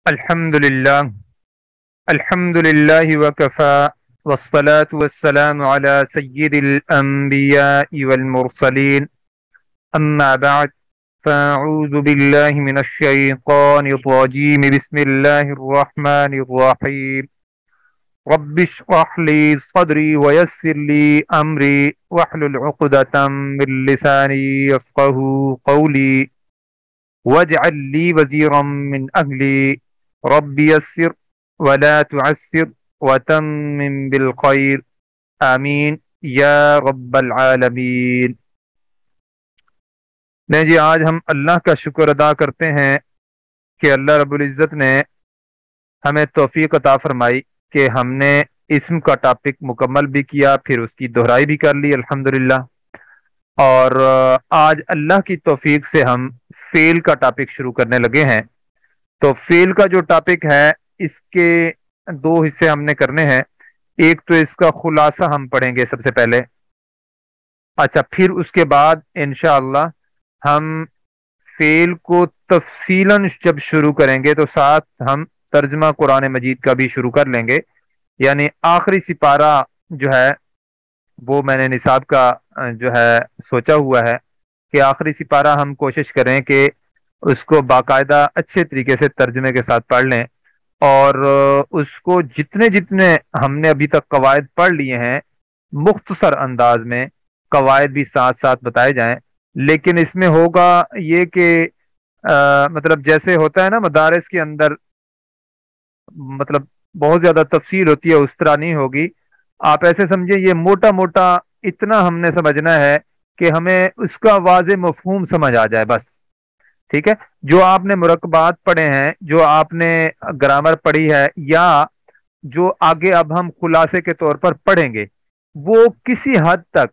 الحمد للہ وکفا والصلاة والسلام على سید الانبیاء والمرسلین اما بعد فاعوذ باللہ من الشیطان الرجیم بسم اللہ الرحمن الرحیم رب اشرح لی صدری ویسر لی امری واحلل عقدۃ من لسانی یفقهوا قولی واجعل لی وزیرا من اہلی رب یسر ولا تعسر وتمم بالخیر آمین یا رب العالمین۔ نہیں جی، آج ہم اللہ کا شکر ادا کرتے ہیں کہ اللہ رب العزت نے ہمیں توفیق عطا فرمائی کہ ہم نے اسم کا ٹاپک مکمل بھی کیا، پھر اس کی دہرائی بھی کر لی الحمدللہ۔ اور آج اللہ کی توفیق سے ہم فعل کا ٹاپک شروع کرنے لگے ہیں۔ تو فعل کا جو ٹاپک ہے اس کے دو حصے ہم نے کرنے ہیں۔ ایک تو اس کا خلاصہ ہم پڑھیں گے سب سے پہلے، اچھا پھر اس کے بعد انشاءاللہ ہم فعل کو تفصیلاً جب شروع کریں گے تو ساتھ ہم ترجمہ قرآن مجید کا بھی شروع کر لیں گے، یعنی آخری سپارہ جو ہے وہ میں نے نصاب کا جو ہے سوچا ہوا ہے کہ آخری سپارہ ہم کوشش کریں کہ اس کو باقاعدہ اچھے طریقے سے ترجمے کے ساتھ پڑھ لیں، اور اس کو جتنے ہم نے ابھی تک قواعد پڑھ لیے ہیں مختصر انداز میں قواعد بھی ساتھ ساتھ بتائے جائیں۔ لیکن اس میں ہوگا یہ کہ مطلب جیسے ہوتا ہے نا مدارس کے اندر، مطلب بہت زیادہ تفصیل ہوتی ہے، اس طرح نہیں ہوگی۔ آپ ایسے سمجھیں یہ موٹا موٹا اتنا ہم نے سمجھنا ہے کہ ہمیں اس کا واضح مفہوم سمجھ آ جائے بس، ٹھیک ہے۔ جو آپ نے مرکبات پڑھے ہیں، جو آپ نے گرامر پڑھی ہے، یا جو آگے اب ہم خلاصے کے طور پر پڑھیں گے، وہ کسی حد تک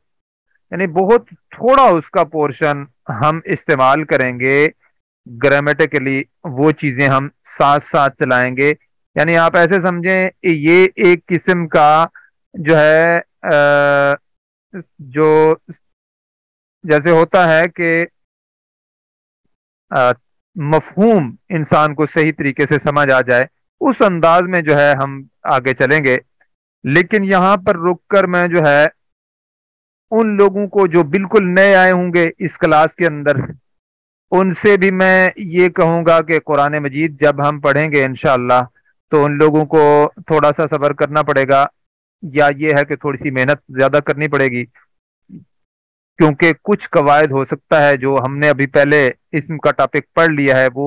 یعنی بہت تھوڑا اس کا پورشن ہم استعمال کریں گے گرامیٹیکلی، وہ چیزیں ہم ساتھ ساتھ چلائیں گے۔ یعنی آپ ایسے سمجھیں یہ ایک قسم کا جو ہے جو جیسے ہوتا ہے کہ مفہوم انسان کو صحیح طریقے سے سمجھ آ جائے، اس انداز میں جو ہے ہم آگے چلیں گے۔ لیکن یہاں پر رک کر میں جو ہے ان لوگوں کو جو بالکل نئے آئے ہوں گے اس کلاس کے اندر، ان سے بھی میں یہ کہوں گا کہ قرآن مجید جب ہم پڑھیں گے انشاءاللہ تو ان لوگوں کو تھوڑا سا صبر کرنا پڑے گا، یا یہ ہے کہ تھوڑی سی محنت زیادہ کرنی پڑے گی، کیونکہ کچھ قواعد ہو سکتا ہے جو ہم نے ابھی پہلے اسم کا ٹاپک پڑھ لیا ہے وہ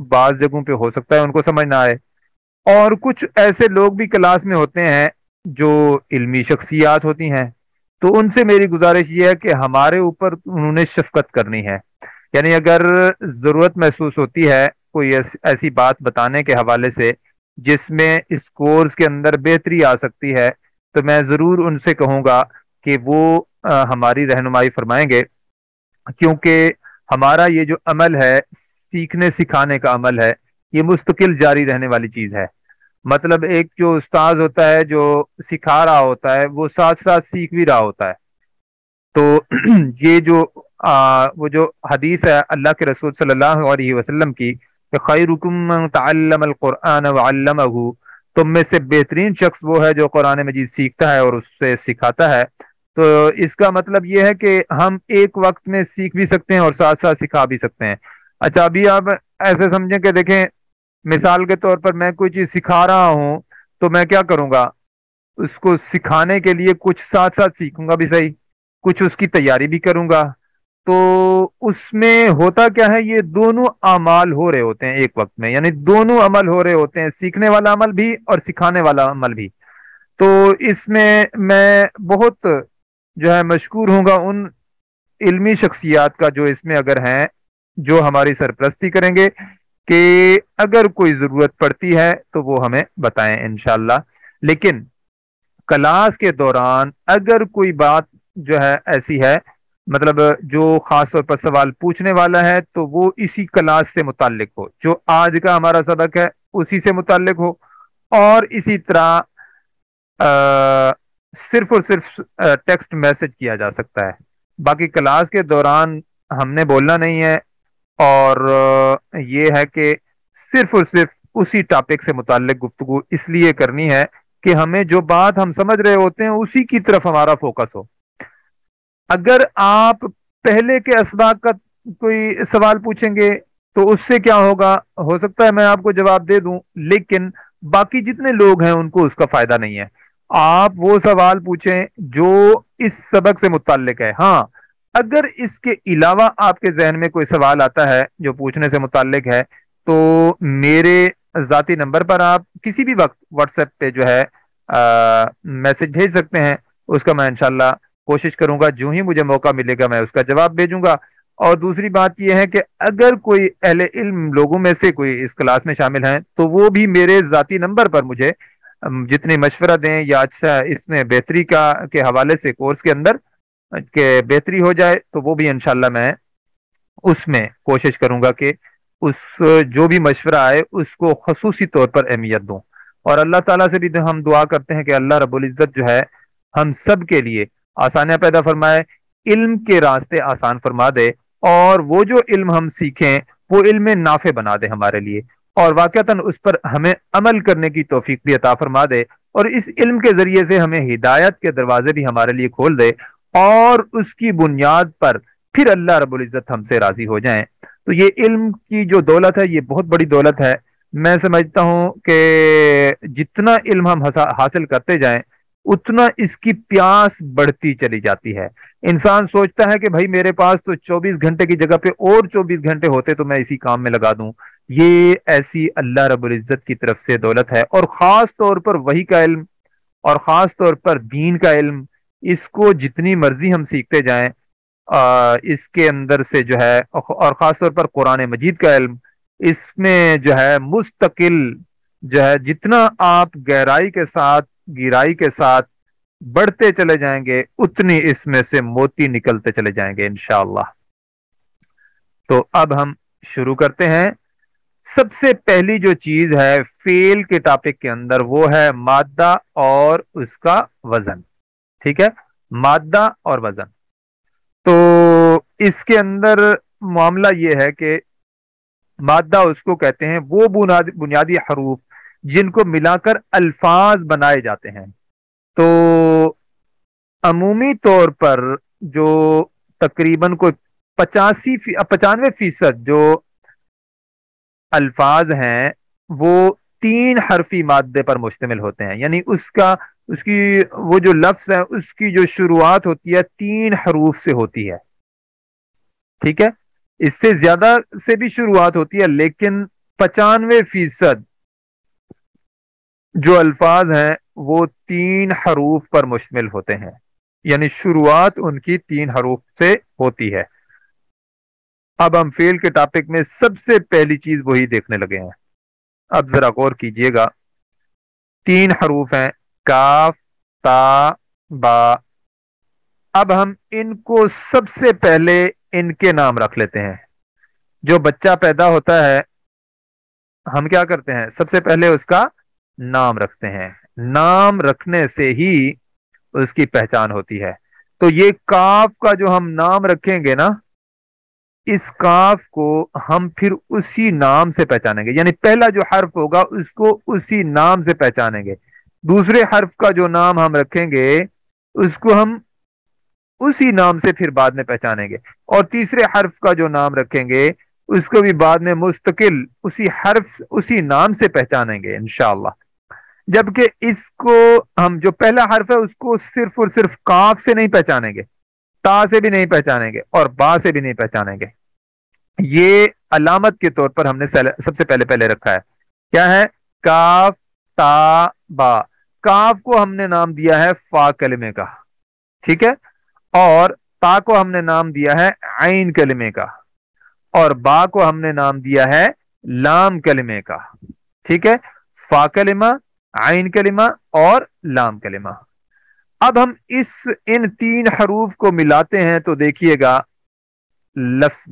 بعض جگہوں پہ ہو سکتا ہے ان کو سمجھ نہ آئے، اور کچھ ایسے لوگ بھی کلاس میں ہوتے ہیں جو علمی شخصیات ہوتی ہیں، تو ان سے میری گزارش یہ ہے کہ ہمارے اوپر انہوں نے شفقت کرنی ہے۔ یعنی اگر ضرورت محسوس ہوتی ہے کوئی ایسی بات بتانے کے حوالے سے جس میں اس کورس کے اندر بہتری آ سکتی ہے، تو میں ضرور ان سے کہوں گا کہ وہ ہماری رہنمائی فرمائیں گے، کیونکہ ہمارا یہ جو عمل ہے سیکھنے سکھانے کا عمل ہے، یہ مستقل جاری رہنے والی چیز ہے۔ مطلب ایک جو استاذ ہوتا ہے جو سکھا رہا ہوتا ہے وہ ساتھ ساتھ سیکھ بھی رہا ہوتا ہے۔ تو یہ جو وہ جو حدیث ہے اللہ کے رسول صلی اللہ علیہ وسلم کی کہ خیرکم من تعلم القرآن وعلمہ، تم میں سے بہترین شخص وہ ہے جو قرآن مجید سیکھتا ہے اور اس سے سکھاتا ہے۔ تو اس کا مطلب یہ ہے کہ ہم ایک وقت میں سیکھ بھی سکتے ہیں اور ساتھ ساتھ سکھا بھی سکتے ہیں۔ اچھا ابھی آپ ایسے سمجھیں کہ دیکھیں مثال کے طور پر میں کوئی چیز سکھا رہا ہوں تو میں کیا کروں گا، اس کو سکھانے کے لیے کچھ ساتھ ساتھ سیکھوں گا بھی صحیح، کچھ اس کی تیاری بھی کروں گا۔ تو اس میں ہوتا کیا ہے، یہ دونوں اعمال ہو رہے ہوتے ہیں ایک وقت میں، یعنی دونوں عمل ہو رہے ہوتے ہیں، سیکھنے والا عمل بھی اور سکھانے والا عمل بھی۔ تو اس میں بہت جو ہے مشکور ہوں گا ان علمی شخصیات کا جو اس میں اگر ہیں جو ہماری سرپرستی کریں گے کہ اگر کوئی ضرورت پڑتی ہے تو وہ ہمیں بتائیں انشاءاللہ۔ لیکن کلاس کے دوران اگر کوئی بات جو ہے ایسی ہے، مطلب جو خاص طور پر سوال پوچھنے والا ہے تو وہ اسی کلاس سے متعلق ہو، جو آج کا ہمارا سبق ہے اسی سے متعلق ہو، اور اسی طرح صرف اور صرف ٹیکسٹ میسج کیا جا سکتا ہے، باقی کلاس کے دوران ہم نے بولنا نہیں ہے، اور یہ ہے کہ صرف اور صرف اسی ٹاپک سے متعلق گفتگو اس لیے کرنی ہے کہ ہمیں جو بات ہم سمجھ رہے ہوتے ہیں اسی کی طرف ہمارا فوکس ہو. اگر آپ پہلے کے اسباق کا کوئی سوال پوچھیں گے تو اس سے کیا ہوگا، ہو سکتا ہے میں آپ کو جواب دے دوں لیکن باقی جتنے لوگ ہیں ان کو اس کا فائدہ نہیں ہے. آپ وہ سوال پوچھیں جو اس سبق سے متعلق ہے. ہاں اگر اس کے علاوہ آپ کے ذہن میں کوئی سوال آتا ہے جو پوچھنے سے متعلق ہے تو میرے ذاتی نمبر پر آپ کسی بھی وقت واٹس ایپ پہ جو ہے میسج بھیج سکتے ہیں. اس کا میں انشاءاللہ کوشش کروں گا، جو ہی مجھے موقع ملے گا میں اس کا جواب بھیجوں گا. اور دوسری بات یہ ہے کہ اگر کوئی اہل علم لوگوں میں سے کوئی اس کلاس میں شامل ہیں تو وہ بھی میرے ذاتی نمبر پر مجھے جتنے مشورہ دیں یا اچھا اس میں بہتری کا کے حوالے سے کورس کے اندر کہ بہتری ہو جائے تو وہ بھی انشاءاللہ میں اس میں کوشش کروں گا کہ اس جو بھی مشورہ آئے اس کو خصوصی طور پر اہمیت دوں. اور اللہ تعالیٰ سے بھی ہم دعا کرتے ہیں کہ اللہ رب العزت جو ہے ہم سب کے لیے آسانیاں پیدا فرمائے، علم کے راستے آسان فرما دے، اور وہ جو علم ہم سیکھیں وہ علم نافع بنا دے ہمارے لیے، اور واقعتاً اس پر ہمیں عمل کرنے کی توفیق بھی عطا فرما دے، اور اس علم کے ذریعے سے ہمیں ہدایت کے دروازے بھی ہمارے لیے کھول دے، اور اس کی بنیاد پر پھر اللہ رب العزت ہم سے راضی ہو جائیں. تو یہ علم کی جو دولت ہے یہ بہت بڑی دولت ہے. میں سمجھتا ہوں کہ جتنا علم ہم حاصل کرتے جائیں اتنا اس کی پیاس بڑھتی چلی جاتی ہے. انسان سوچتا ہے کہ بھائی میرے پاس تو 24 گھنٹے کی جگہ پہ اور 24 گھنٹے ہوتے تو میں اسی کام میں لگا دوں. یہ ایسی اللہ رب العزت کی طرف سے دولت ہے، اور خاص طور پر وحی کا علم اور خاص طور پر دین کا علم، اس کو جتنی مرضی ہم سیکھتے جائیں اس کے اندر سے جو ہے، اور خاص طور پر قرآن مجید کا علم، اس میں جو ہے مستقل جو ہے جتنا آپ گہرائی کے ساتھ گہرائی کے ساتھ بڑھتے چلے جائیں گے اتنی اس میں سے موتی نکلتے چلے جائیں گے انشاءاللہ. تو اب ہم شروع کرتے ہیں. سب سے پہلی جو چیز ہے فیل کے ٹاپک کے اندر وہ ہے مادہ اور اس کا وزن. ٹھیک ہے، مادہ اور وزن. تو اس کے اندر معاملہ یہ ہے کہ مادہ اس کو کہتے ہیں وہ بنیادی حروف جن کو ملا کر الفاظ بنائے جاتے ہیں. تو عمومی طور پر جو تقریباً کوئی 95% جو الفاظ ہیں وہ 3 حرفی مادے پر مشتمل ہوتے ہیں. یعنی اس کی وہ جو لفظ ہے اس کی جو شروعات ہوتی ہے 3 حروف سے ہوتی ہے. ٹھیک ہے، اس سے زیادہ سے بھی شروعات ہوتی ہے لیکن 95% جو الفاظ ہیں وہ 3 حروف پر مشتمل ہوتے ہیں، یعنی شروعات ان کی 3 حروف سے ہوتی ہے. اب ہم فعل کے ٹاپک میں سب سے پہلی چیز وہی دیکھنے لگے ہیں. اب ذرا غور کیجئے گا. 3 حروف ہیں، کاف، تا، با. اب ہم ان کو سب سے پہلے ان کے نام رکھ لیتے ہیں. جو بچہ پیدا ہوتا ہے ہم کیا کرتے ہیں، سب سے پہلے اس کا نام رکھتے ہیں. نام رکھنے سے ہی اس کی پہچان ہوتی ہے. تو یہ کاف کا جو ہم نام رکھیں گے نا، اس کاف کو ہم پھر اسی نام سے پہچانیں گے. یعنی پہلا جو حرف ہوگا اس کو اسی نام سے پہچانیں گے. دوسرے حرف کا جو نام ہم رکھیں گے اس کو ہم اسی نام سے پھر بعد میں پہچانیں گے. اور تیسرے حرف کا جو نام رکھیں گے اس کو بھی بعد میں مستقل اسی حرف اسی نام سے پہچانیں گے انشاءاللہ. جبکہ اس کو ہم جو پہلا حرف ہے اس کو صرف اور صرف کاف سے نہیں پہچانیں گے، تا سے بھی نہیں پہچانیں گے، اور با سے بھی نہیں پہچانیں گے. یہ علامت کے طور پر ہم نے سب سے پہلے رکھا ہے. کیا ہے؟ کاف، تا، با. کاف کو ہم نے نام دیا ہے فا کلمے کا. ٹھیک ہے، اور تا کو ہم نے نام دیا ہے عین کلمے کا، اور با کو ہم نے نام دیا ہے لام کلمے کا. ٹھیک ہے، فا کلمہ، عین کلمہ اور لام کلمہ. اب ہم ان 3 حروف کو ملاتے ہیں تو دیکھیے گا لفظ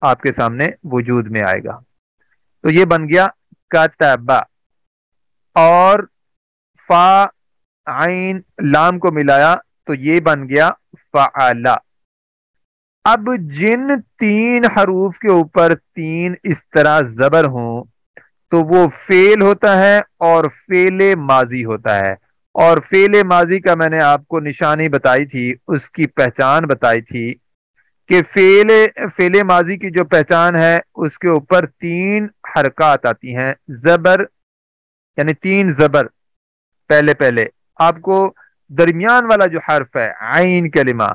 آپ کے سامنے وجود میں آئے گا. تو یہ بن گیا کتبا، اور فا عین لام کو ملایا تو یہ بن گیا فعلا. اب جن 3 حروف کے اوپر 3 اس طرح زبر ہوں تو وہ فعل ہوتا ہے اور فعل ماضی ہوتا ہے. اور فعل ماضی کا میں نے آپ کو نشانی بتائی تھی، اس کی پہچان بتائی تھی کہ فعل ماضی کی جو پہچان ہے اس کے اوپر 3 حرکات آتی ہیں. زبر، یعنی 3 زبر پہلے پہلے. آپ کو درمیان والا جو حرف ہے عین کلمہ،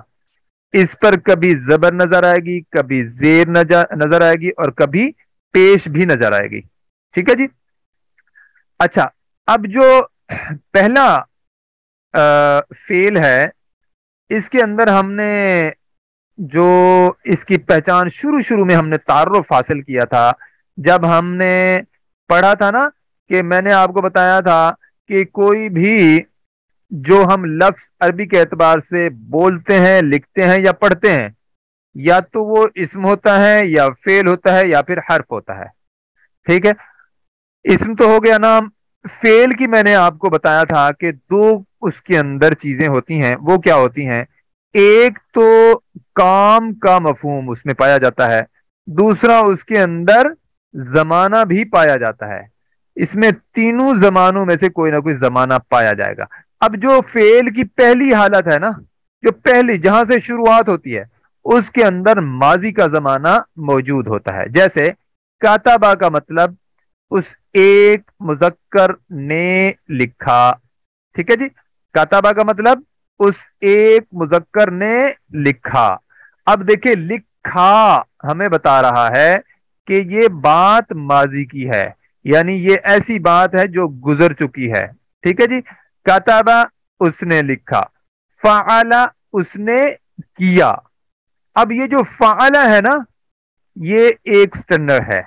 اس پر کبھی زبر نظر آئے گی، کبھی زیر نظر آئے گی، اور کبھی پیش بھی نظر آئے گی. ٹھیک ہے جی. اچھا، اب جو پہلا فعل ہے، اس کے اندر ہم نے جو اس کی پہچان شروع میں ہم نے تعارف حاصل کیا تھا جب ہم نے پڑھا تھا نا، کہ میں نے آپ کو بتایا تھا کہ کوئی بھی جو ہم لفظ عربی کے اعتبار سے بولتے ہیں، لکھتے ہیں یا پڑھتے ہیں، یا تو وہ اسم ہوتا ہے یا فعل ہوتا ہے یا پھر حرف ہوتا ہے. ٹھیک ہے. اسم تو ہو گیا نام. فعل کی میں نے آپ کو بتایا تھا کہ 2 اس کے اندر چیزیں ہوتی ہیں. وہ کیا ہوتی ہیں؟ ایک تو کام کا مفہوم اس میں پایا جاتا ہے، دوسرا اس کے اندر زمانہ بھی پایا جاتا ہے. اس میں تینوں زمانوں میں سے کوئی نہ کوئی زمانہ پایا جائے گا. اب جو فعل کی پہلی حالت ہے نا، جو پہلی جہاں سے شروعات ہوتی ہے، اس کے اندر ماضی کا زمانہ موجود ہوتا ہے. جیسے کاتبہ کا مطلب اس ایک مذکر نے لکھا. ٹھیک ہے جی. کاتبہ کا مطلب اس ایک مذکر نے لکھا. اب دیکھیں، لکھا ہمیں بتا رہا ہے کہ یہ بات ماضی کی ہے، یعنی یہ ایسی بات ہے جو گزر چکی ہے. ٹھیک ہے جی. کاتبہ اس نے لکھا، فعل اس نے کیا. اب یہ جو فعل ہے نا، یہ ایک سٹینڈرڈ ہے،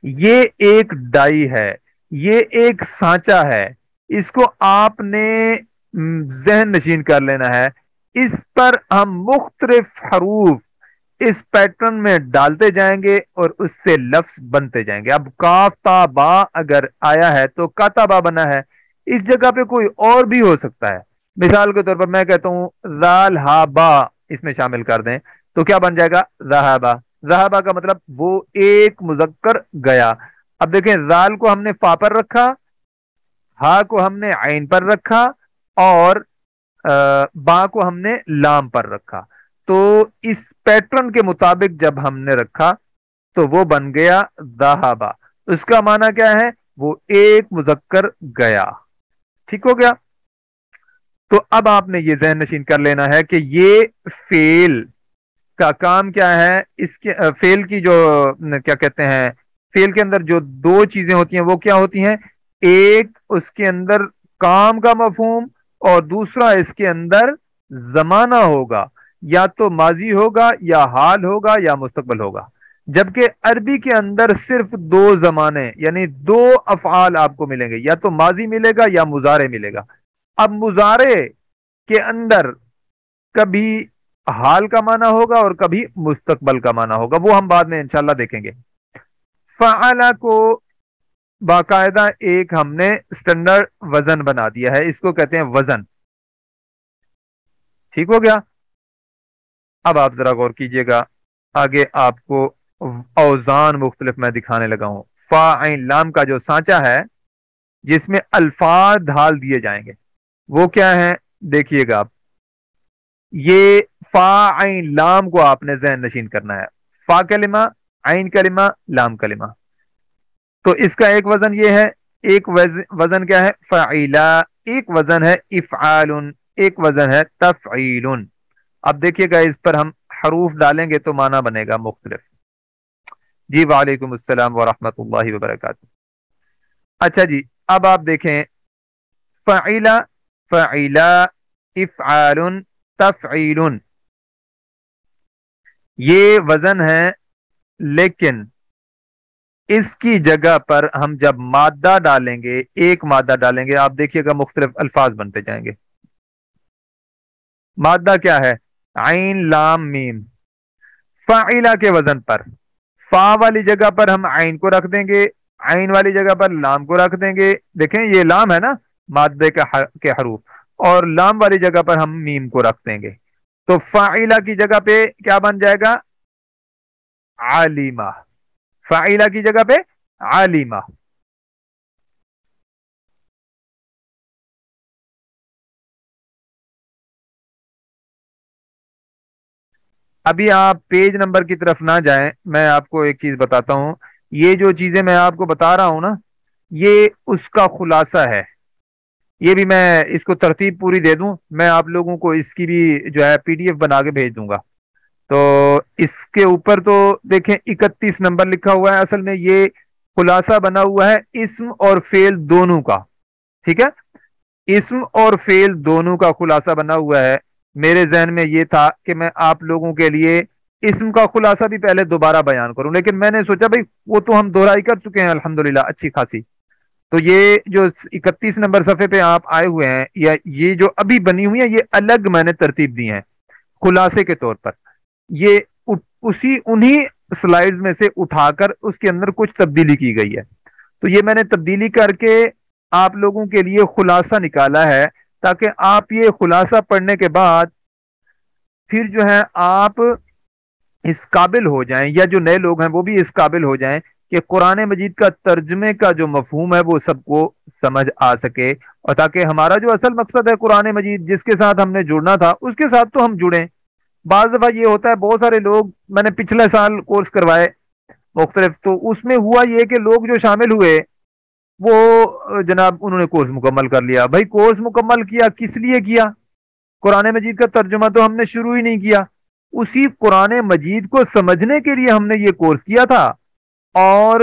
یہ ایک ڈائی ہے، یہ ایک سانچہ ہے. اس کو آپ نے ذہن نشین کر لینا ہے. اس پر ہم مختلف حروف اس پیٹرن میں ڈالتے جائیں گے اور اس سے لفظ بنتے جائیں گے. اب کاف تا با اگر آیا ہے تو کاتبا بنا ہے. اس جگہ پہ کوئی اور بھی ہو سکتا ہے. مثال کے طور پر میں کہتا ہوں ذال ہا با، اس میں شامل کر دیں تو کیا بن جائے گا؟ ذہبا. ذہبا کا مطلب وہ ایک مذکر گیا. اب دیکھیں، ذال کو ہم نے فا پر رکھا، ہا کو ہم نے عین پر رکھا، اور با کو ہم نے لام پر رکھا. تو اس پیٹرن کے مطابق جب ہم نے رکھا تو وہ بن گیا ذہبا. اس کا معنی کیا ہے؟ وہ ایک مذکر گیا. ٹھیک ہو گیا. تو اب آپ نے یہ ذہن نشین کر لینا ہے کہ یہ فعل کا کام کیا ہے. اس کے فعل کی جو کیا کہتے ہیں، فعل کے اندر جو 2 چیزیں ہوتی ہیں وہ کیا ہوتی ہیں؟ ایک اس کے اندر کام کا مفہوم، اور دوسرا اس کے اندر زمانہ ہوگا. یا تو ماضی ہوگا، یا حال ہوگا، یا مستقبل ہوگا. جبکہ عربی کے اندر صرف 2 زمانے، یعنی 2 افعال آپ کو ملیں گے، یا تو ماضی ملے گا یا مضارع ملے گا. اب مضارع کے اندر کبھی حال کا معنی ہوگا اور کبھی مستقبل کا معنی ہوگا. وہ ہم بعد میں انشاءاللہ دیکھیں گے. فعلا کو باقاعدہ ایک ہم نے سٹینڈرڈ وزن بنا دیا ہے، اس کو کہتے ہیں وزن. ٹھیک ہو گیا. اب آپ ذرا غور کیجئے گا، آگے آپ کو اوزان مختلف میں دکھانے لگا ہوں. فا عین لام کا جو سانچہ ہے جس میں الفاظ ڈھال دیے جائیں گے، وہ کیا ہے؟ دیکھیے گا آپ، یہ فا عین لام کو آپ نے ذہن نشین کرنا ہے. فا کلمہ، عین کلمہ، لام کلمہ. تو اس کا ایک وزن یہ ہے. ایک وزن کیا ہے؟ فعیلا. ایک وزن ہے افعال. ایک وزن ہے تفعیل. اب دیکھیے گا، اس پر ہم حروف ڈالیں گے تو معنی بنے گا مختلف. جی وعلیکم السلام ورحمۃ اللہ وبرکاتہ. اچھا جی، اب آپ دیکھیں، فعیلا، فعیلا، افعال، تفعیل. یہ وزن ہے، لیکن اس کی جگہ پر ہم جب مادہ ڈالیں گے، ایک مادہ ڈالیں گے، آپ دیکھیے گا مختلف الفاظ بنتے جائیں گے. مادہ کیا ہے؟ عین لام میم. فاعلہ کے وزن پر فا والی جگہ پر ہم عین کو رکھ دیں گے، عین والی جگہ پر لام کو رکھ دیں گے. دیکھیں یہ لام ہے نا، مادے کے حروف، اور لام والی جگہ پر ہم میم کو رکھ دیں گے. تو فاعلہ کی جگہ پہ کیا بن جائے گا؟ عالمہ. فاعلہ کی جگہ پہ عالمہ. ابھی آپ پیج نمبر کی طرف نہ جائیں، میں آپ کو ایک چیز بتاتا ہوں، یہ جو چیزیں میں آپ کو بتا رہا ہوں نا، یہ اس کا خلاصہ ہے۔ یہ بھی میں اس کو ترتیب پوری دے دوں، میں آپ لوگوں کو اس کی بھی جو ہے پی ڈی ایف بنا کے بھیج دوں گا۔ تو اس کے اوپر تو دیکھیں 31 نمبر لکھا ہوا ہے، اصل میں یہ خلاصہ بنا ہوا ہے اسم اور فعل دونوں کا، ٹھیک ہے؟ اسم اور فعل دونوں کا خلاصہ بنا ہوا ہے۔ میرے ذہن میں یہ تھا کہ میں آپ لوگوں کے لیے اسم کا خلاصہ بھی پہلے دوبارہ بیان کروں، لیکن میں نے سوچا بھائی وہ تو ہم دہرائی کر چکے ہیں الحمدللہ اچھی خاصی۔ تو یہ جو 31 نمبر صفحے پہ آپ آئے ہوئے ہیں، یا یہ جو ابھی بنی ہوئی ہیں، یہ الگ میں نے ترتیب دی ہیں خلاصے کے طور پر۔ یہ انہی سلائیڈز میں سے اٹھا کر اس کے اندر کچھ تبدیلی کی گئی ہے، تو یہ میں نے تبدیلی کر کے آپ لوگوں کے لیے خلاصہ نکالا ہے، تاکہ آپ یہ خلاصہ پڑھنے کے بعد پھر جو ہے آپ اس قابل ہو جائیں، یا جو نئے لوگ ہیں وہ بھی اس قابل ہو جائیں کہ قرآن مجید کا ترجمے کا جو مفہوم ہے وہ سب کو سمجھ آ سکے، اور تاکہ ہمارا جو اصل مقصد ہے قرآن مجید جس کے ساتھ ہم نے جڑنا تھا اس کے ساتھ تو ہم جڑیں۔ بعض دفعہ یہ ہوتا ہے، بہت سارے لوگ، میں نے پچھلے سال کورس کروائے مختلف، تو اس میں ہوا یہ کہ لوگ جو شامل ہوئے وہ جناب انہوں نے کورس مکمل کر لیا۔ بھائی کورس مکمل کیا کس لیے کیا؟ قرآن مجید کا ترجمہ تو ہم نے شروع ہی نہیں کیا، اسی قرآن مجید کو سمجھنے کے لیے ہم نے یہ کورس کیا تھا اور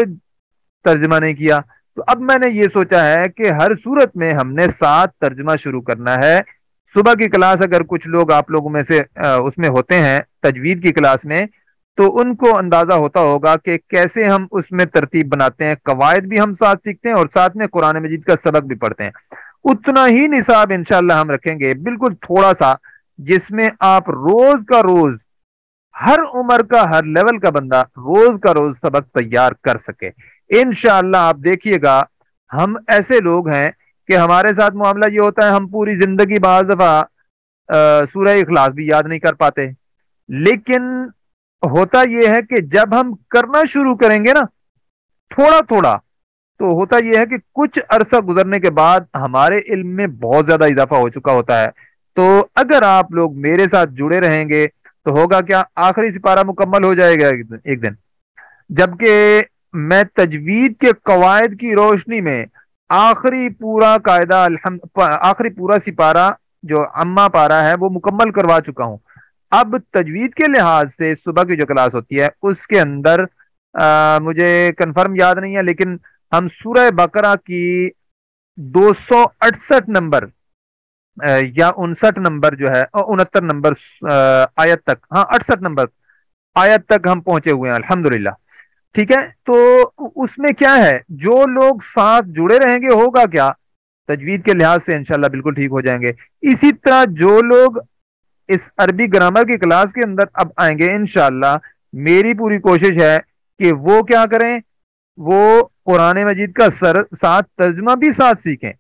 ترجمہ نہیں کیا۔ تو اب میں نے یہ سوچا ہے کہ ہر صورت میں ہم نے ساتھ ترجمہ شروع کرنا ہے۔ صبح کی کلاس اگر کچھ لوگ آپ لوگوں میں سے اس میں ہوتے ہیں تجوید کی کلاس میں، تو ان کو اندازہ ہوتا ہوگا کہ کیسے ہم اس میں ترتیب بناتے ہیں، قواعد بھی ہم ساتھ سیکھتے ہیں اور ساتھ میں قرآن مجید کا سبق بھی پڑھتے ہیں۔ اتنا ہی نصاب انشاءاللہ ہم رکھیں گے، بالکل تھوڑا سا، جس میں آپ روز کا روز، ہر عمر کا ہر لیول کا بندہ روز کا روز سبق تیار کر سکے۔ انشاءاللہ آپ دیکھیے گا، ہم ایسے لوگ ہیں کہ ہمارے ساتھ معاملہ یہ ہوتا ہے، ہم پوری زندگی بعض دفعہ سورہ اخلاص بھی یاد نہیں کر پاتے، لیکن ہوتا یہ ہے کہ جب ہم کرنا شروع کریں گے نا تھوڑا تھوڑا، تو ہوتا یہ ہے کہ کچھ عرصہ گزرنے کے بعد ہمارے علم میں بہت زیادہ اضافہ ہو چکا ہوتا ہے۔ تو اگر آپ لوگ میرے ساتھ جڑے رہیں گے تو ہوگا کیا، آخری سپارہ مکمل ہو جائے گا ایک دن، جبکہ میں تجوید کے قواعد کی روشنی میں آخری پورا قاعدہ آخری پورا سپارہ جو اما پارا ہے وہ مکمل کروا چکا ہوں۔ اب تجوید کے لحاظ سے صبح کی جو کلاس ہوتی ہے اس کے اندر مجھے کنفرم یاد نہیں ہے، لیکن ہم سورہ بقرہ کی 268 نمبر یا 59 نمبر جو ہے، 69 نمبر آیت تک، ہاں 68 نمبر آیت تک ہم پہنچے ہوئے ہیں الحمدللہ، ٹھیک ہے؟ تو اس میں کیا ہے، جو لوگ ساتھ جڑے رہیں گے ہوگا کیا، تجوید کے لحاظ سے انشاءاللہ بالکل ٹھیک ہو جائیں گے۔ اسی طرح جو لوگ اس عربی گرامر کی کلاس کے اندر اب آئیں گے انشاءاللہ، میری پوری کوشش ہے کہ وہ کیا کریں، وہ قرآن مجید کا ساتھ ترجمہ بھی ساتھ سیکھیں۔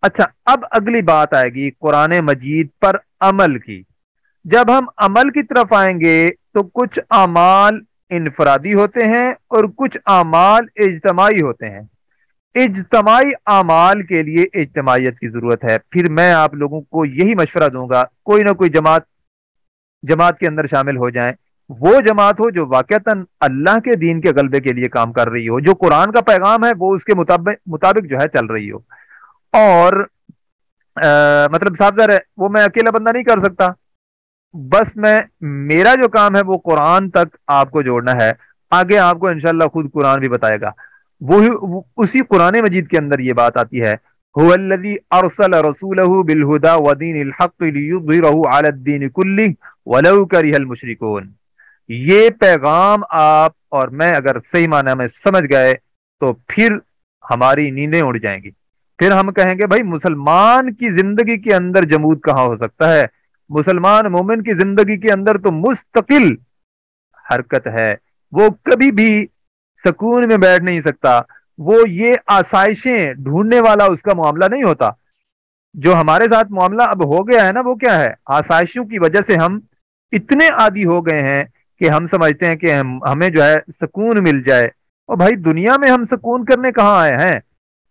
اچھا، اب اگلی بات آئے گی قرآن مجید پر عمل کی۔ جب ہم عمل کی طرف آئیں گے تو کچھ اعمال انفرادی ہوتے ہیں اور کچھ اعمال اجتماعی ہوتے ہیں۔ اجتماعی اعمال کے لیے اجتماعیت کی ضرورت ہے۔ پھر میں آپ لوگوں کو یہی مشورہ دوں گا، کوئی نہ کوئی جماعت کے اندر شامل ہو جائیں، وہ جماعت ہو جو واقعتاً اللہ کے دین کے غلبے کے لیے کام کر رہی ہو، جو قرآن کا پیغام ہے وہ اس کے مطابق جو ہے چل رہی ہو۔ اور مطلب صاف ظاہر ہے وہ میں اکیلا بندہ نہیں کر سکتا، بس میرا جو کام ہے وہ قرآن تک آپ کو جوڑنا ہے، آگے آپ کو انشاءاللہ خود قرآن بھی بتائے گا۔ اسی قرآن مجید کے اندر یہ بات آتی ہے، هو الذی ارسل رسولہ بالہدی ودین الحق لیظہرہ علی الدین کلہ ولو کرہ المشرکون۔ یہ پیغام آپ اور میں اگر صحیح معنی میں سمجھ گئے تو پھر ہماری نیندیں اڑ جائیں گی، پھر ہم کہیں گے بھائی مسلمان کی زندگی کے اندر جمود کہاں ہو سکتا ہے، مسلمان مومن کی زندگی کے اندر تو مستقل حرکت ہے، وہ کبھی بھی سکون میں بیٹھ نہیں سکتا، وہ یہ آسائشیں ڈھونڈنے والا اس کا معاملہ نہیں ہوتا۔ جو ہمارے ساتھ معاملہ اب ہو گیا ہے نا، وہ کیا ہے، آسائشوں کی وجہ سے ہم اتنے عادی ہو گئے ہیں کہ ہم سمجھتے ہیں کہ ہمیں جو ہے سکون مل جائے، اور بھائی دنیا میں ہم سکون کرنے کہاں آئے ہیں،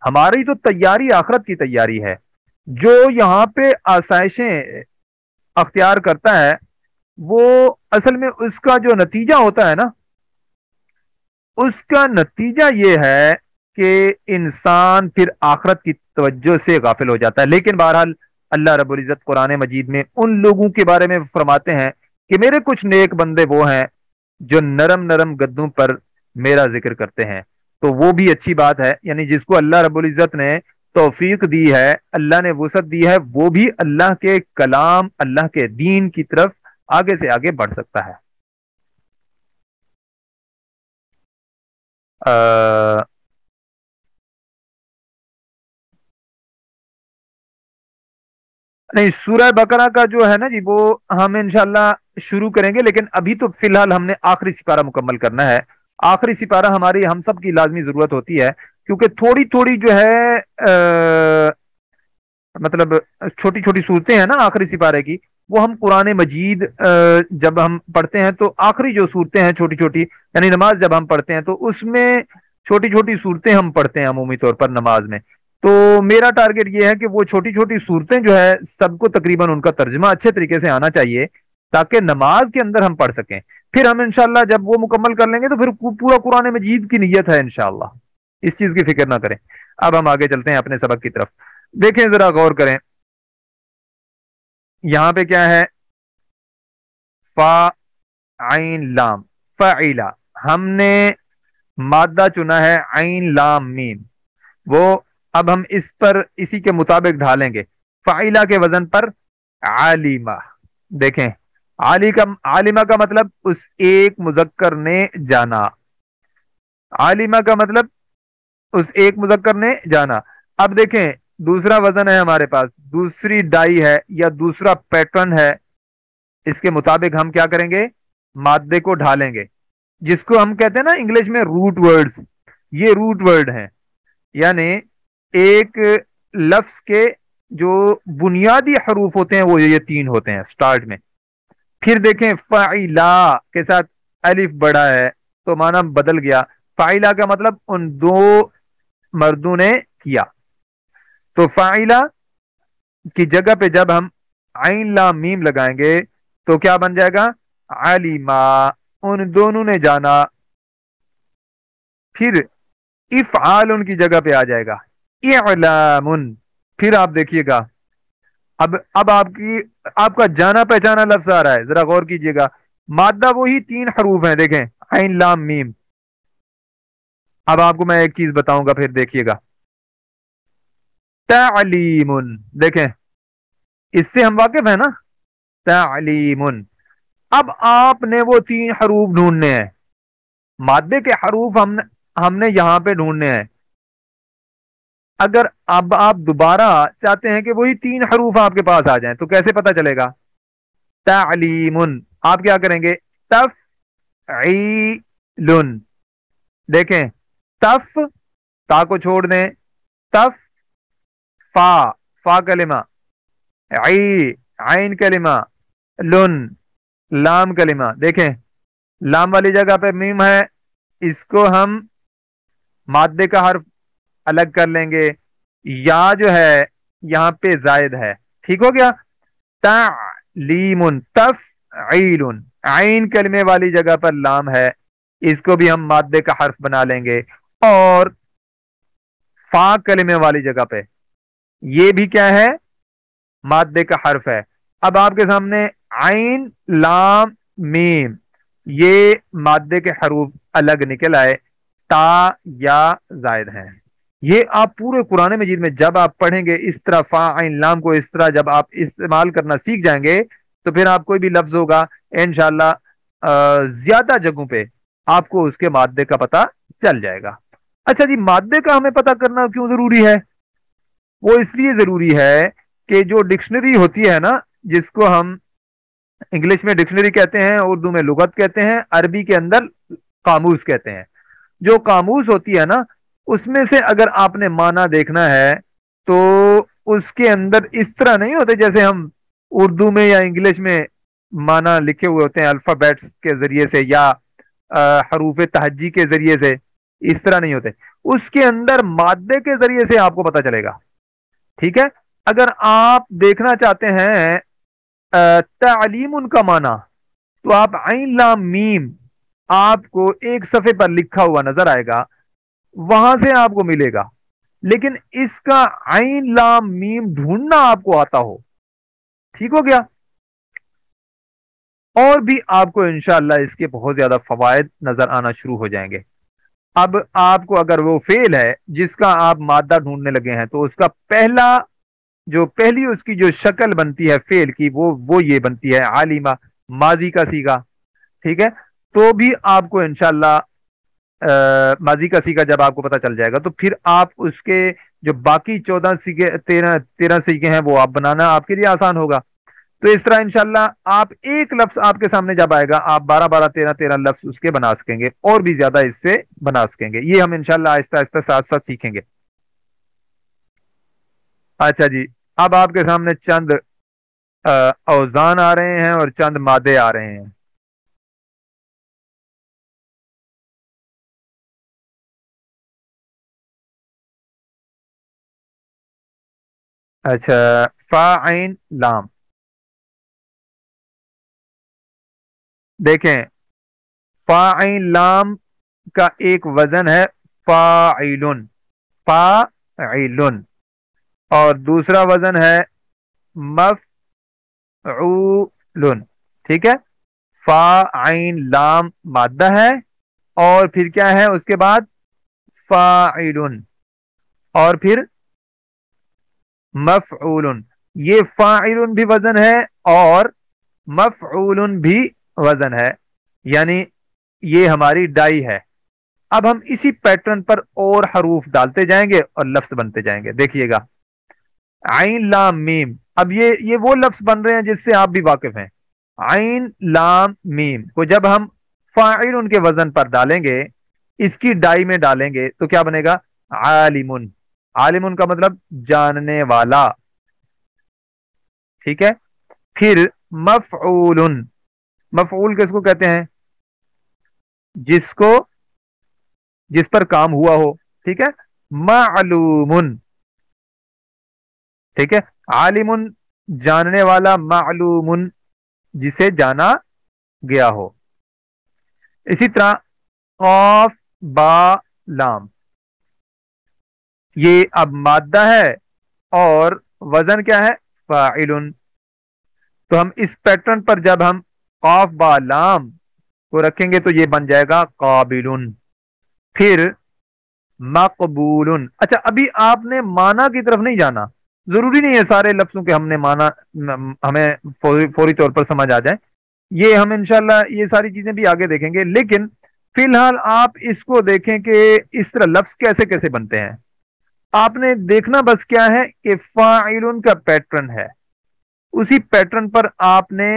ہماری تو تیاری آخرت کی تیاری ہے۔ جو یہاں پہ آسائشیں اختیار کرتا ہے وہ اصل میں اس کا جو نتیجہ ہوتا ہے نا، اس کا نتیجہ یہ ہے کہ انسان پھر آخرت کی توجہ سے غافل ہو جاتا ہے۔ لیکن بہرحال اللہ رب العزت قرآن مجید میں ان لوگوں کے بارے میں فرماتے ہیں کہ میرے کچھ نیک بندے وہ ہیں جو نرم نرم گدوں پر میرا ذکر کرتے ہیں۔ تو وہ بھی اچھی بات ہے، یعنی جس کو اللہ رب العزت نے توفیق دی ہے، اللہ نے وسعت دی ہے، وہ بھی اللہ کے کلام، اللہ کے دین کی طرف آگے سے آگے بڑھ سکتا ہے۔ نہیں، سورہ بقرہ کا جو ہے نا جی، وہ ہم انشاءاللہ شروع کریں گے، لیکن ابھی تو فی الحال ہم نے آخری سپارہ مکمل کرنا ہے۔ آخری سپارہ ہماری ہم سب کی لازمی ضرورت ہوتی ہے، کیونکہ تھوڑی تھوڑی جو ہے مطلب چھوٹی چھوٹی صورتیں ہیں نا آخری سپارے کی، وہ ہم قرآن مجید جب ہم پڑھتے ہیں تو آخری جو صورتیں ہیں چھوٹی چھوٹی، یعنی نماز جب ہم پڑھتے ہیں تو اس میں چھوٹی چھوٹی صورتیں ہم پڑھتے ہیں عمومی طور پر نماز میں۔ تو میرا ٹارگٹ یہ ہے کہ وہ چھوٹی چھوٹی صورتیں جو ہے سب کو تقریباً ان کا ترجمہ اچھے طریقے سے آنا چاہیے، تاکہ نماز کے اندر ہم پڑھ سکیں۔ پھر ہم انشاءاللہ جب وہ مکمل کر لیں گے تو پھر پورا قرآن مجید کی نیت ہے انشاءاللہ، اس چیز کی فکر نہ کریں۔ اب ہم آگے چلتے ہیں اپنے سبق کی طرف۔ دیکھیں ذرا غور کریں، یہاں پہ کیا ہے؟ فا عین لام فعیلا، ہم نے مادہ چنا ہے عین لام میم، وہ اب ہم اس پر اسی کے مطابق ڈھالیں گے، فعیلا کے وزن پر عالمہ۔ دیکھیں، عالمہ کا مطلب اس ایک مذکر نے جانا، عالمہ کا مطلب اس ایک مذکر نے جانا۔ اب دیکھیں، دوسرا وزن ہے ہمارے پاس، دوسری ڈائی ہے یا دوسرا پیٹرن ہے، اس کے مطابق ہم کیا کریں گے؟ مادے کو ڈھالیں گے، جس کو ہم کہتے ہیں نا انگلش میں روٹ ورڈز۔ یہ روٹ ورڈ ہیں، یعنی ایک لفظ کے جو بنیادی حروف ہوتے ہیں وہ یہ تین ہوتے ہیں سٹارٹ میں۔ پھر دیکھیں فعلا کے ساتھ الف بڑا ہے تو معنی بدل گیا، فعلا کا مطلب ان دو مردوں نے کیا۔ تو فعلا کی جگہ پہ جب ہم عین لام میم لگائیں گے تو کیا بن جائے گا؟ علیما، ان دونوں نے جانا۔ پھر افعال ان کی جگہ پہ آ جائے گا، اعلام۔ پھر آپ دیکھیے گا، اب آپ کا جانا پہچانا لفظ آ رہا ہے، ذرا غور کیجئے گا۔ مادہ وہی تین حروف ہیں، دیکھیں عین لام میم۔ اب آپ کو میں ایک چیز بتاؤں گا، پھر دیکھیے گا، تعلیم، دیکھیں اس سے ہم واقف ہیں نا، تعلیم۔ اب آپ نے وہ تین حروف ڈھونڈنے ہیں، مادے کے حروف ہم نے یہاں پہ ڈھونڈنے ہیں۔ اگر اب آپ دوبارہ چاہتے ہیں کہ وہی تین حروف آپ کے پاس آ جائیں تو کیسے پتا چلے گا؟ تعلیم، آپ کیا کریں گے؟ تفعیل، دیکھیں تف، تا کو چھوڑ دیں، تف، فا کلمہ، عین کلمہ، لن لام کلمہ۔ دیکھیں لام والی جگہ پہ میم ہے، اس کو ہم مادے کا حرف الگ کر لیں گے، یا جو ہے یہاں پہ زائد ہے، ٹھیک ہو گیا؟ تعلیم، تفعیل، عین کلمے والی جگہ پر لام ہے، اس کو بھی ہم مادے کا حرف بنا لیں گے، اور فا کلمے والی جگہ پہ یہ بھی کیا ہے؟ مادے کا حرف ہے۔ اب آپ کے سامنے عین لام میم، یہ مادے کے حروف الگ نکل آئے، تا یا زائد ہیں۔ یہ آپ پورے قرآن مجید میں جب آپ پڑھیں گے اس طرح فا عین لام کو اس طرح جب آپ استعمال کرنا سیکھ جائیں گے تو پھر آپ کوئی بھی لفظ ہوگا انشاءاللہ زیادہ جگہوں پہ آپ کو اس کے مادے کا پتہ چل جائے گا۔ اچھا جی، مادے کا ہمیں پتہ کرنا کیوں ضروری ہے؟ وہ اس لیے ضروری ہے کہ جو ڈکشنری ہوتی ہے نا، جس کو ہم انگلش میں ڈکشنری کہتے ہیں، اردو میں لغت کہتے ہیں، عربی کے اندر قاموس کہتے ہیں۔ جو قاموس ہوتی ہے نا، اس میں سے اگر آپ نے معنی دیکھنا ہے تو اس کے اندر اس طرح نہیں ہوتے جیسے ہم اردو میں یا انگلش میں معنی لکھے ہوئے ہوتے ہیں الفابیٹس کے ذریعے سے یا حروف تہجی کے ذریعے سے، اس طرح نہیں ہوتے۔ اس کے اندر مادے کے ذریعے سے آپ کو پتہ چلے گا، ٹھیک ہے؟ اگر آپ دیکھنا چاہتے ہیں تعلیم ان کا معنی، تو آپ عین لام میم آپ کو ایک صفحے پر لکھا ہوا نظر آئے گا، وہاں سے آپ کو ملے گا، لیکن اس کا عین لام میم ڈھونڈنا آپ کو آتا ہو، ٹھیک ہو گیا؟ اور بھی آپ کو انشاءاللہ اس کے بہت زیادہ فوائد نظر آنا شروع ہو جائیں گے۔ اب آپ کو اگر وہ فعل ہے جس کا آپ مادہ ڈھونڈنے لگے ہیں، تو اس کا پہلی اس کی جو شکل بنتی ہے فعل کی، وہ یہ بنتی ہے عالمہ، ماضی کا سیگا، ٹھیک ہے؟ تو بھی آپ کو انشاءاللہ ماضی کا سیگا جب آپ کو پتہ چل جائے گا، تو پھر آپ اس کے جو باقی 14 سیگے 13 سیگے ہیں وہ آپ بنانا آپ کے لیے آسان ہوگا۔ تو اس طرح انشاءاللہ آپ ایک لفظ آپ کے سامنے جب آئے گا، آپ 12 12 13 13 لفظ اس کے بنا سکیں گے، اور بھی زیادہ اس سے بنا سکیں گے۔ یہ ہم انشاءاللہ آہستہ آہستہ ساتھ ساتھ سیکھیں گے۔ اچھا جی، اب آپ کے سامنے چند اوزان آ رہے ہیں اور چند مادے آ رہے ہیں۔ اچھا، فا عین لام، دیکھیں فا عین لام کا ایک وزن ہے فاعلن، فاعلن، اور دوسرا وزن ہے مفعولن، ٹھیک ہے؟ فا عین لام مادہ ہے، اور پھر کیا ہے اس کے بعد؟ فاعلن، اور پھر مفعولن۔ یہ فاعلن بھی وزن ہے اور مفعولن بھی وزن ہے، یعنی یہ ہماری ڈائی ہے۔ اب ہم اسی پیٹرن پر اور حروف ڈالتے جائیں گے اور لفظ بنتے جائیں گے، دیکھیے گا عین لام میم۔ اب یہ وہ لفظ بن رہے ہیں جس سے آپ بھی واقف ہیں۔ عین لام میم کو جب ہم فاعل ان کے وزن پر ڈالیں گے، اس کی ڈائی میں ڈالیں گے، تو کیا بنے گا؟ عالمن۔ عالمن کا مطلب جاننے والا، ٹھیک ہے؟ پھر مفعول، مفعول کس کو کہتے ہیں؟ جس پر کام ہوا ہو، ٹھیک ہے؟ معلوم، ٹھیک ہے؟ عالم جاننے والا، معلوم جسے جانا گیا ہو۔ اسی طرح قاف با لام، یہ اب مادہ ہے اور وزن کیا ہے؟ فاعل۔ تو ہم اس پیٹرن پر جب ہم قاف با لام کو رکھیں گے تو یہ بن جائے گا قابل، پھر مقبول۔ اچھا، ابھی آپ نے معنی کی طرف نہیں جانا، ضروری نہیں ہے سارے لفظوں کے ہم نے معنی ہمیں فوری طور پر سمجھ آ جائے، یہ ہم انشاءاللہ یہ ساری چیزیں بھی آگے دیکھیں گے، لیکن فی الحال آپ اس کو دیکھیں کہ اس طرح لفظ کیسے کیسے بنتے ہیں۔ آپ نے دیکھنا بس کیا ہے کہ فاعلن کا پیٹرن ہے، اسی پیٹرن پر آپ نے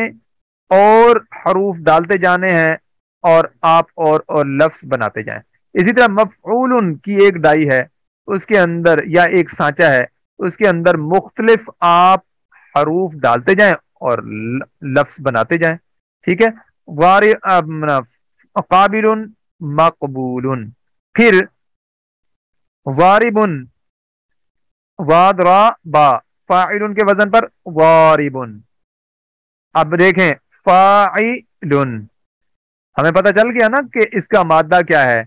اور حروف ڈالتے جانے ہیں، اور آپ اور لفظ بناتے جائیں۔ اسی طرح مفعول کی ایک ڈائی ہے، اس کے اندر یا ایک سانچہ ہے، اس کے اندر مختلف آپ حروف ڈالتے جائیں اور لفظ بناتے جائیں، ٹھیک ہے؟ قابل، مقبول، پھر وارب، واد را با، فاعل کے وزن پر وارب۔ اب دیکھیں فاعل، ہمیں پتہ چل گیا نا کہ اس کا مادہ کیا ہے؟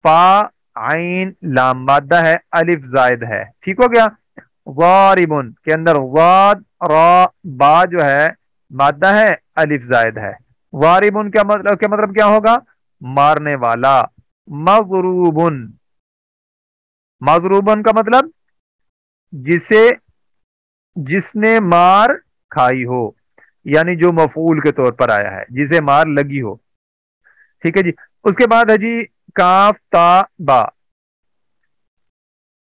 فا عین لام مادہ ہے، الف زائد ہے، ٹھیک ہو گیا؟ واربن کے اندر واد را با جو ہے مادہ ہے، الف زائد ہے۔ واربن کیا مطلب کیا ہوگا؟ مارنے والا۔ مغروبن، مغروبن کا مطلب جس نے مار کھائی ہو، یعنی جو مفعول کے طور پر آیا ہے، جسے مار لگی ہو، ٹھیک ہے جی؟ اس کے بعد ہے جی کاف تا با،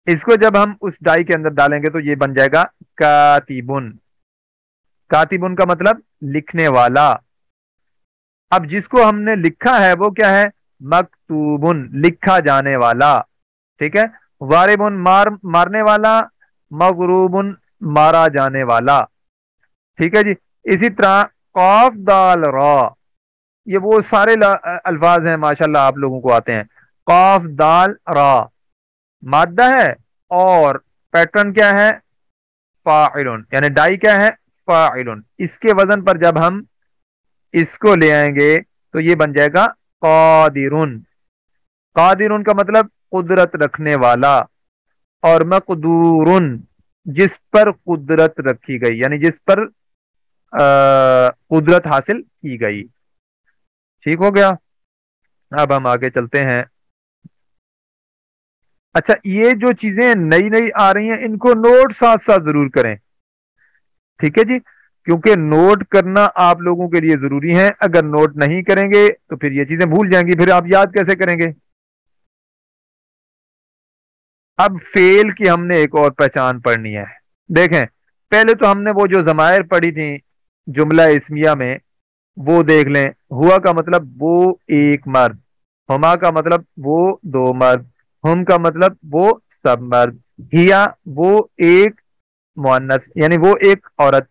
اس کو جب ہم اس ڈائی کے اندر ڈالیں گے تو یہ بن جائے گا کاتبن۔ کاتبن کا مطلب لکھنے والا۔ اب جس کو ہم نے لکھا ہے وہ کیا ہے؟ مکتوبن، لکھا جانے والا، ٹھیک ہے؟ واربن مارنے والا، مغروبن مارا جانے والا، ٹھیک ہے جی؟ اسی طرح قاف دال را، یہ وہ سارے الفاظ ہیں ماشاءاللہ آپ لوگوں کو آتے ہیں۔ قاف دال را مادہ ہے اور پیٹرن کیا ہے؟ فاعل، یعنی ڈائی کیا ہے؟ فاعل۔ اس کے وزن پر جب ہم اس کو لے آئیں گے تو یہ بن جائے گا قادرن. قادرن کا مطلب قدرت رکھنے والا، اور مقدورن جس پر قدرت رکھی گئی، یعنی جس پر قدرت حاصل کی گئی. ٹھیک ہو گیا. اب ہم آگے چلتے ہیں. اچھا، یہ جو چیزیں نئی نئی آ رہی ہیں ان کو نوٹ ساتھ ساتھ ضرور کریں. ٹھیک ہے جی، کیونکہ نوٹ کرنا آپ لوگوں کے لیے ضروری ہے. اگر نوٹ نہیں کریں گے تو پھر یہ چیزیں بھول جائیں گی، پھر آپ یاد کیسے کریں گے؟ اب فعل کی ہم نے ایک اور پہچان پڑھنی ہے. دیکھیں، پہلے تو ہم نے وہ جو ضمائر پڑھی تھی جملہ اسمیہ میں وہ دیکھ لیں. ہوا کا مطلب وہ ایک مرد، ہما کا مطلب وہ دو مرد، ہم کا مطلب وہ سب مرد، ہیا وہ ایک مؤنث یعنی وہ ایک عورت،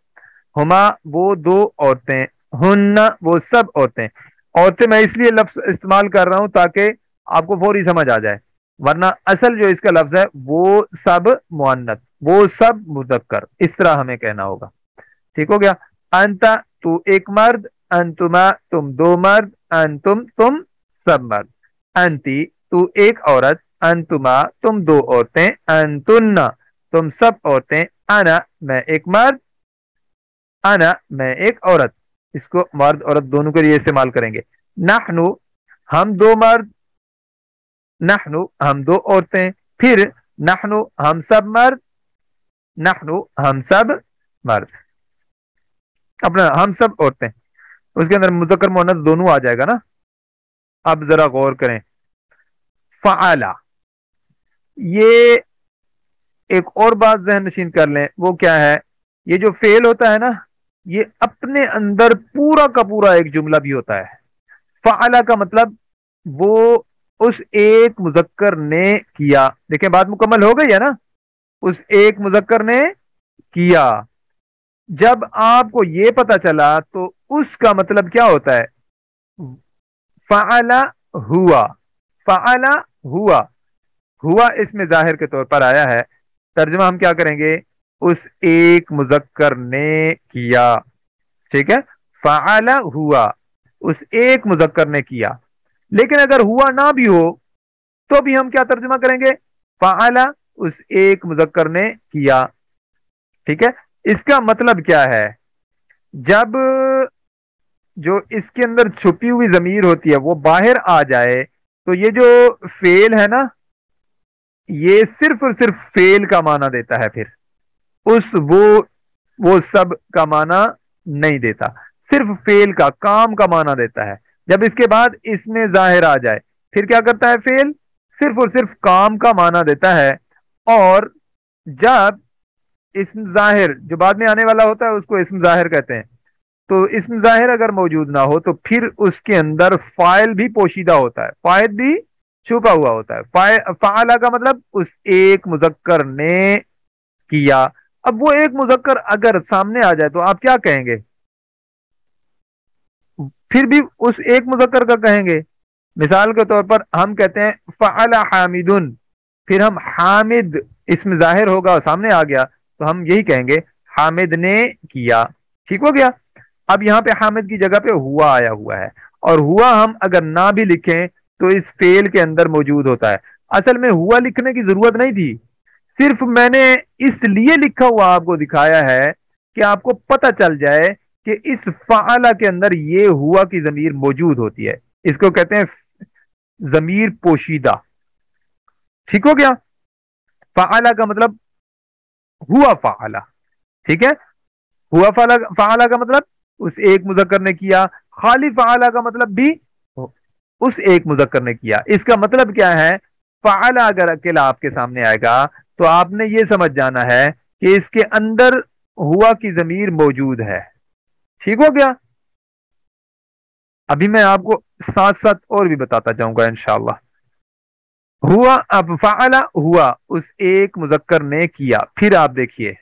ہما وہ دو عورتیں، ہن وہ سب عورتیں. عورتیں میں اس لیے لفظ استعمال کر رہا ہوں تاکہ آپ کو فوری سمجھ آ جائے، ورنہ اصل جو اس کا لفظ ہے وہ سب مؤنث، وہ سب مذکر، اس طرح ہمیں کہنا ہوگا. ٹھیک ہو گیا. انتا تو ایک مرد، انتما تم دو مرد، انتم تم سب مرد. انتی تو ایک عورت، انتما تم دو عورتیں، انتن تم سب عورتیں، انا میں ایک مرد، انا میں ایک عورت. اس کو مرد عورت دونوں کے لیے استعمال کریں گے. نحنو ہم دو مرد، نحنو ہم دو عورتیں، پھر نحنو ہم سب مرد، نحنو ہم سب مرد، اپنا ہم سب عورتیں. اس کے اندر مذکر مؤنث دونوں آ جائے گا نا. اب ذرا غور کریں. فعلا، یہ ایک اور بات ذہن نشین کر لیں. وہ کیا ہے؟ یہ جو فعل ہوتا ہے نا، یہ اپنے اندر پورا کا پورا ایک جملہ بھی ہوتا ہے. فعلا کا مطلب وہ اس ایک مذکر نے کیا. دیکھیں بات مکمل ہو گئی ہے نا. اس ایک مذکر نے کیا. جب آپ کو یہ پتا چلا تو اس کا مطلب کیا ہوتا ہے؟ فعلا ہوا، فعلا ہوا. ہوا اس میں ظاہر کے طور پر آیا ہے. ترجمہ ہم کیا کریں گے؟ اس ایک مذکر نے کیا. ٹھیک ہے، فعلا ہوا اس ایک مذکر نے کیا. لیکن اگر ہوا نہ بھی ہو تو بھی ہم کیا ترجمہ کریں گے؟ فعلا اس ایک مذکر نے کیا. ٹھیک ہے. اس کا مطلب کیا ہے؟ جب جو اس کے اندر چھپی ہوئی ضمیر ہوتی ہے وہ باہر آ جائے تو یہ جو فعل ہے نا، یہ صرف اور صرف فعل کا معنی دیتا ہے. پھر اس وہ سب کا معنی نہیں دیتا، صرف فعل کا، کام کا معنی دیتا ہے. جب اس کے بعد اس میں ظاہر آ جائے پھر کیا کرتا ہے فعل؟ صرف اور صرف کام کا معنی دیتا ہے. اور جب اسم ظاہر جو بعد میں آنے والا ہوتا ہے اس کو اسم ظاہر کہتے ہیں، تو اسم ظاہر اگر موجود نہ ہو تو پھر اس کے اندر فاعل بھی پوشیدہ ہوتا ہے، فاعل بھی چھپا ہوا ہوتا ہے. فعلا کا مطلب اس ایک مذکر نے کیا. اب وہ ایک مذکر اگر سامنے آ جائے تو آپ کیا کہیں گے؟ پھر بھی اس ایک مذکر کا کہیں گے. مثال کے طور پر ہم کہتے ہیں فعل حامدن، پھر ہم حامد اسم ظاہر ہوگا سامنے آ گیا تو ہم یہی کہیں گے حامد نے کیا. ٹھیک ہو گیا. اب یہاں پہ حامد کی جگہ پہ ہوا آیا ہوا ہے، اور ہوا ہم اگر نہ بھی لکھیں تو اس فعل کے اندر موجود ہوتا ہے. اصل میں ہوا لکھنے کی ضرورت نہیں تھی، صرف میں نے اس لیے لکھا ہوا آپ کو دکھایا ہے کہ آپ کو پتہ چل جائے کہ اس فعلا کے اندر یہ ہوا کی ضمیر موجود ہوتی ہے. اس کو کہتے ہیں ضمیر پوشیدہ. ٹھیک ہو گیا. فعلا کا مطلب ہوا فعلا. ٹھیک ہے. ہوا فعلا کا مطلب اس ایک مذکر نے کیا. خالی فعلا کا مطلب بھی اس ایک مذکر نے کیا. اس کا مطلب کیا ہے؟ فعلا اگر اکیلا آپ کے سامنے آئے گا تو آپ نے یہ سمجھ جانا ہے کہ اس کے اندر ہوا کی ضمیر موجود ہے. ٹھیک ہو گیا. ابھی میں آپ کو ساتھ ساتھ اور بھی بتاتا جاؤں گا انشاءاللہ. ہوا، اب فعلا ہوا اس ایک مذکر نے کیا. پھر آپ دیکھیے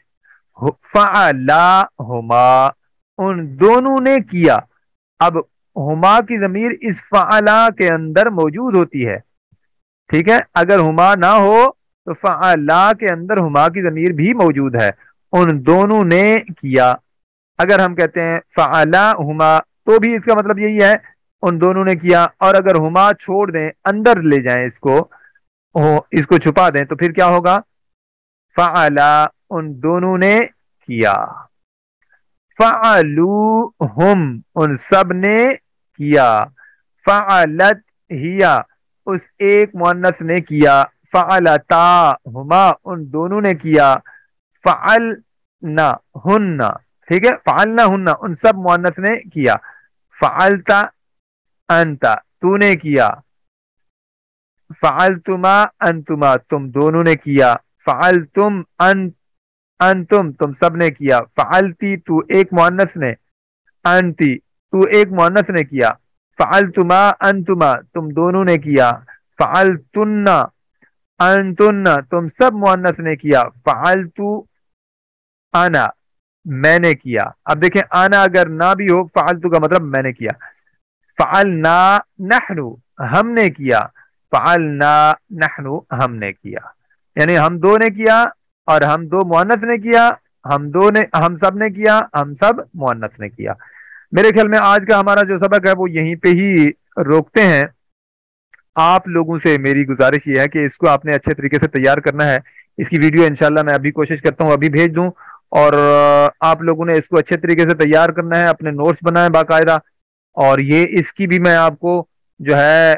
فعلا ہما ان دونوں نے کیا. اب ہما کی ضمیر اس فعلا کے اندر موجود ہوتی ہے. ٹھیک ہے. اگر ہما نہ ہو تو فعلا کے اندر ہما کی ضمیر بھی موجود ہے. ان دونوں نے کیا. اگر ہم کہتے ہیں فعلا ہما تو بھی اس کا مطلب یہی ہے ان دونوں نے کیا. اور اگر ہما چھوڑ دیں اندر لے جائیں اس کو چھپا دیں تو پھر کیا ہوگا؟ فعلا ان دونوں نے کیا. فعلو ہم ان سب نے کیا. فعلت ہیا اس ایک مؤنث نے کیا. فعلتا ہما ان دونوں نے کیا. فعلنا ہن، ٹھیک ہے، فعلنا ہن ان سب مؤنث نے کیا. فعلتا انت تو نے کیا. فعلتما انتما تم دونوں نے کیا. فعلتم انتم تم سب نے کیا. فعلتی تو ایک مؤنث نے. انتی تو ایک مؤنث نے کیا. فعلتما انتما تم دونوں نے کیا. فعلتن انتن تم سب مؤنث نے کیا. فعلتو انا میں نے کیا. اب دیکھیں انا اگر نہ بھی ہو فعلتو کا مطلب میں نے کیا. فعلنا نحنو ہم نے کیا. فعلنا نحنو ہم نے کیا. یعنی ہم دو نے کیا اور ہم دو مؤنث نے کیا. ہم سب نے کیا، ہم سب مؤنث نے کیا. میرے خیال میں آج کا ہمارا جو سبق ہے وہ یہیں پہ ہی روکتے ہیں. آپ لوگوں سے میری گزارش یہ ہے کہ اس کو آپ نے اچھے طریقے سے تیار کرنا ہے. اس کی ویڈیو انشاءاللہ میں ابھی کوشش کرتا ہوں ابھی بھیج دوں. اور آپ لوگوں نے اس کو اچھے طریقے سے تیار کرنا ہے، اپنے نوٹس بنائیں باقاعدہ. اور یہ اس کی بھی میں آپ کو جو ہے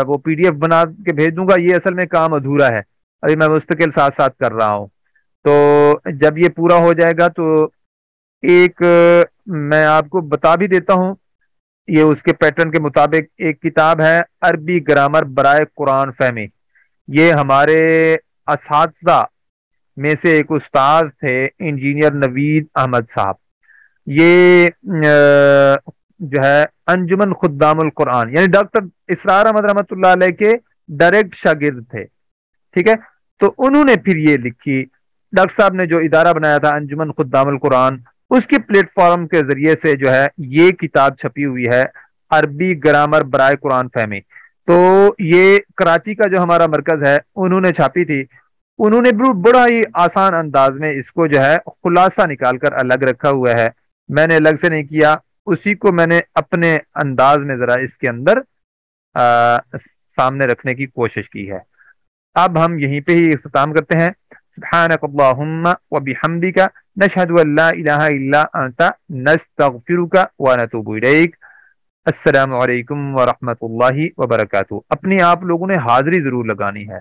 وہ پی ڈی ایف بنا کے بھیج دوں گا. یہ اصل میں کام ادھورا ہے، ابھی میں مستقل ساتھ ساتھ کر رہا ہوں. تو جب یہ پورا ہو جائے گا تو ایک میں آپ کو بتا بھی دیتا ہوں، یہ اس کے پیٹرن کے مطابق ایک کتاب ہے عربی گرامر برائے قرآن فہمی. یہ ہمارے اساتذہ میں سے ایک استاد تھے انجینئر نوید احمد صاحب. یہ جو ہے انجمن خدام القرآن یعنی ڈاکٹر اسرار احمد رحمۃ اللہ علیہ کے ڈائریکٹ شاگرد تھے. ٹھیک ہے، تو انہوں نے پھر یہ لکھی. ڈاکٹر صاحب نے جو ادارہ بنایا تھا انجمن خدام القرآن، اس کے پلیٹ فارم کے ذریعے سے جو ہے یہ کتاب چھپی ہوئی ہے عربی گرامر برائے قرآن فہمی. تو یہ کراچی کا جو ہمارا مرکز ہے انہوں نے چھاپی تھی. انہوں نے بڑا ہی آسان انداز میں اس کو جو ہے خلاصہ نکال کر الگ رکھا ہوا ہے. میں نے الگ سے نہیں کیا، اسی کو میں نے اپنے انداز میں ذرا اس کے اندر سامنے رکھنے کی کوشش کی ہے. اب ہم یہیں پہ ہی اختتام کرتے ہیں. سبحانک اللہم و بحمدک نشہد ان لا الہ الا انت نستغفرک و نتوب الیک. السلام علیکم ورحمۃ اللہ وبرکاتہ. اپنی آپ لوگوں نے حاضری ضرور لگانی ہے.